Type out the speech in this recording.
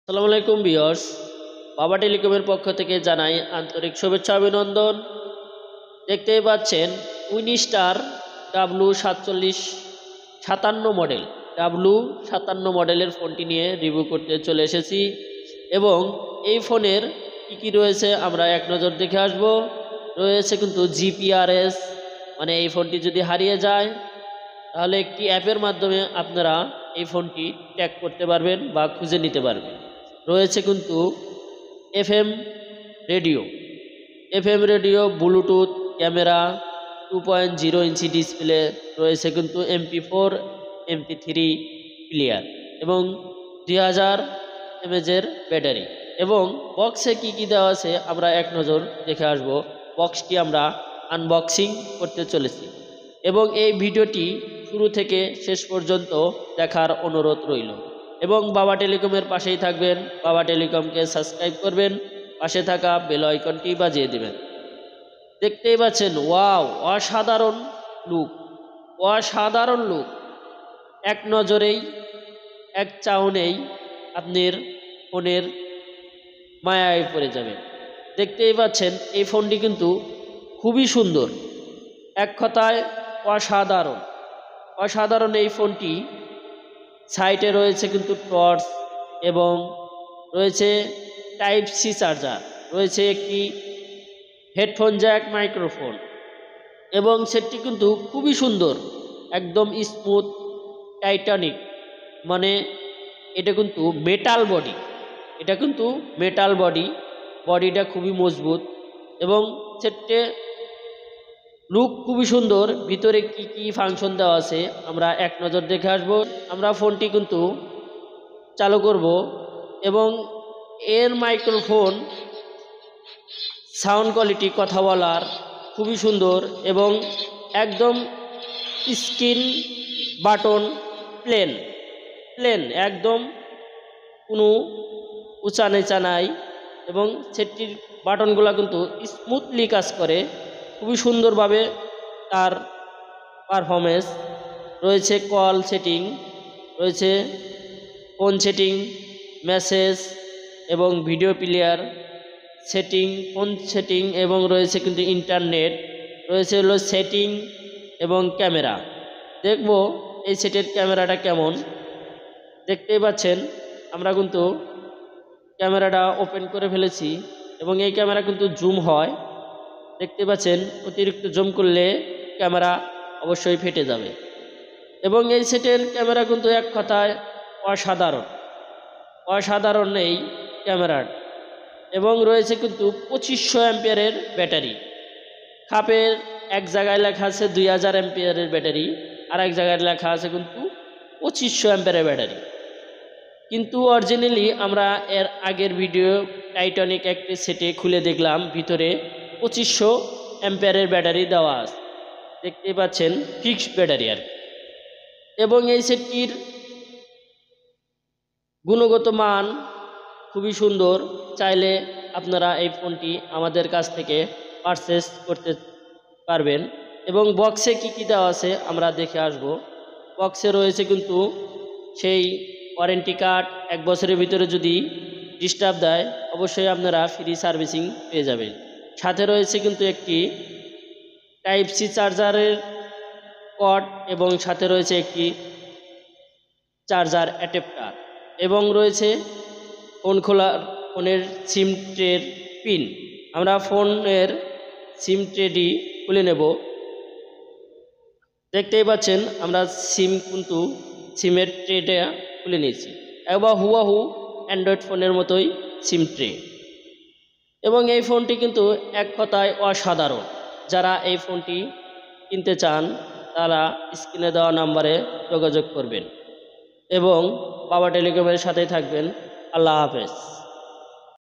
আসসালামু আলাইকুম ভিউয়ার্স, বাবা টেলিকমের পক্ষ থেকে জানাই আন্তরিক শুভেচ্ছা অভিনন্দন। দেখতেই পাচ্ছেন উইনিস্টার ডাব্লু 57 মডেলের ফোনটি নিয়ে রিভিউ করতে চলে এসেছি এবং এই ফোনের কী রয়েছে আমরা এক নজর দেখে আসব। রয়েছে কিন্তু জিপিআরএস, মানে এই ফোনটি যদি হারিয়ে যায় তাহলে একটি অ্যাপের মাধ্যমে আপনারা এই ফোনটি ট্র্যাক করতে পারবেন বা খুঁজে নিতে পারবেন। রয়েছে কিন্তু FM radio, Bluetooth camera, 2.0 inch display, রয়েছে কিন্তু MP4 MP3 প্লেয়ার এবং 2000 mAh ব্যাটারি। এবং বক্সে কি দেওয়া আছে আমরা এক নজর দেখে আসব। বক্সটি আমরা আনবক্সিং করতে চলেছি এবং এই ভিডিওটি শুরু থেকে শেষ পর্যন্ত দেখার অনুরোধ রইল এবং বাবা টেলিকমের পাশেই থাকবেন। বাবা টেলিকমকে সাবস্ক্রাইব করবেন, পাশে থাকা বেল আইকনটি বাজিয়ে দেবেন। দেখতেই পাচ্ছেন, ওয়াও, অসাধারণ লুক। এক নজরেই এক চাউনেই আপনার ফোনের মায়ায় পড়ে যাবেন। দেখতেই পাচ্ছেন এই ফোনটি কিন্তু খুবই সুন্দর, এক কথায় অসাধারণ এই ফোনটি। সাইটে রয়েছে কিন্তু টর্চ এবং রয়েছে Type-C চার্জার, রয়েছে একটি হেডফোন জ্যাক, মাইক্রোফোন এবং সেটটি কিন্তু খুবই সুন্দর, একদম স্মুথ টাইটানিক, মানে এটা কিন্তু মেটাল বডিটা খুবই মজবুত এবং সেটে লুক খুবই সুন্দর। ভিতরে কি ফাংশন দেওয়া আছে আমরা এক নজর দেখে আসব। আমরা ফোনটি কিন্তু চালু করব এবং এর মাইক্রোফোন সাউন্ড কোয়ালিটি, কথা বলার খুবই সুন্দর এবং একদম স্ক্রিন বাটন প্লেন, একদম কোনো উঁচা নিচা নাই এবং সেটটির বাটনগুলো কিন্তু স্মুথলি কাজ করে খুবই সুন্দরভাবে। তার পারফরমেন্স রয়েছে, কল সেটিং রয়েছে, ফোন সেটিং, মেসেজ এবং video player setting, phone setting এবং রয়েছে কিন্তু ইন্টারনেট, রয়েছে হলো সেটিং এবং ক্যামেরা। দেখব এই সেটের ক্যামেরাটা কেমন। দেখতেই পাচ্ছেন আমরা কিন্তু ক্যামেরাটা ওপেন করে ফেলেছি এবং এই ক্যামেরা কিন্তু জুম হয়। দেখতে পাচ্ছেন অতিরিক্ত জুম করলে ক্যামেরা অবশ্যই ফেটে যাবে এবং এই সেটের ক্যামেরা কিন্তু এক কথায় অসাধারণ এই ক্যামেরার। এবং রয়েছে কিন্তু 2500 অ্যাম্পিয়ারের ব্যাটারি। খাপের এক জায়গায় লেখা আছে 2000 অ্যাম্পিয়ারের ব্যাটারি, আর এক জায়গায় লেখা আছে কিন্তু 2500 অ্যাম্পিয়ারের ব্যাটারি। কিন্তু অরিজিনালি আমরা এর আগের ভিডিও টাইটানিক একটি সেটে খুলে দেখলাম ভিতরে 2500 অ্যাম্পিয়ারের ব্যাটারি দেওয়া আছে। দেখতে পাচ্ছেন ফিক্সড ব্যাটারি আর। এবং এই সেটটির গুণগত মান খুবই সুন্দর। চাইলে আপনারা এই ফোনটি আমাদের কাছ থেকে পারচেস করতে পারবেন। এবং বক্সে কি দেওয়া আছে আমরা দেখে আসব। বক্সে রয়েছে কিন্তু সেই ওয়ারেন্টি কার্ড, 1 বছরের ভিতরে যদি ডিস্টার্ব দেয় অবশ্যই আপনারা ফ্রি সার্ভিসিং পেয়ে যাবেন। সাথে রয়েছে কিন্তু একটি Type-C চার্জারের কর্ড এবং সাথে রয়েছে একটি চার্জার অ্যাডাপ্টার এবং রয়েছে ফোনের সিম ট্রের পিন। আমরা ফোনের সিম ট্রেটি খুলে নেব। দেখতেই পাচ্ছেন আমরা সিমের ট্রেটা খুলে নিয়েছি, একবার হুবহু অ্যান্ড্রয়েড ফোনের মতোই সিম ট্রে। এবং এই ফোনটি কিন্তু এক কথায় অসাধারণ। যারা এই ফোনটি কিনতে চান তারা স্ক্রিনে দেওয়া নাম্বারে যোগাযোগ করবেন এবং বাবা টেলিকমের সাথেই থাকবেন। আল্লাহ হাফেজ।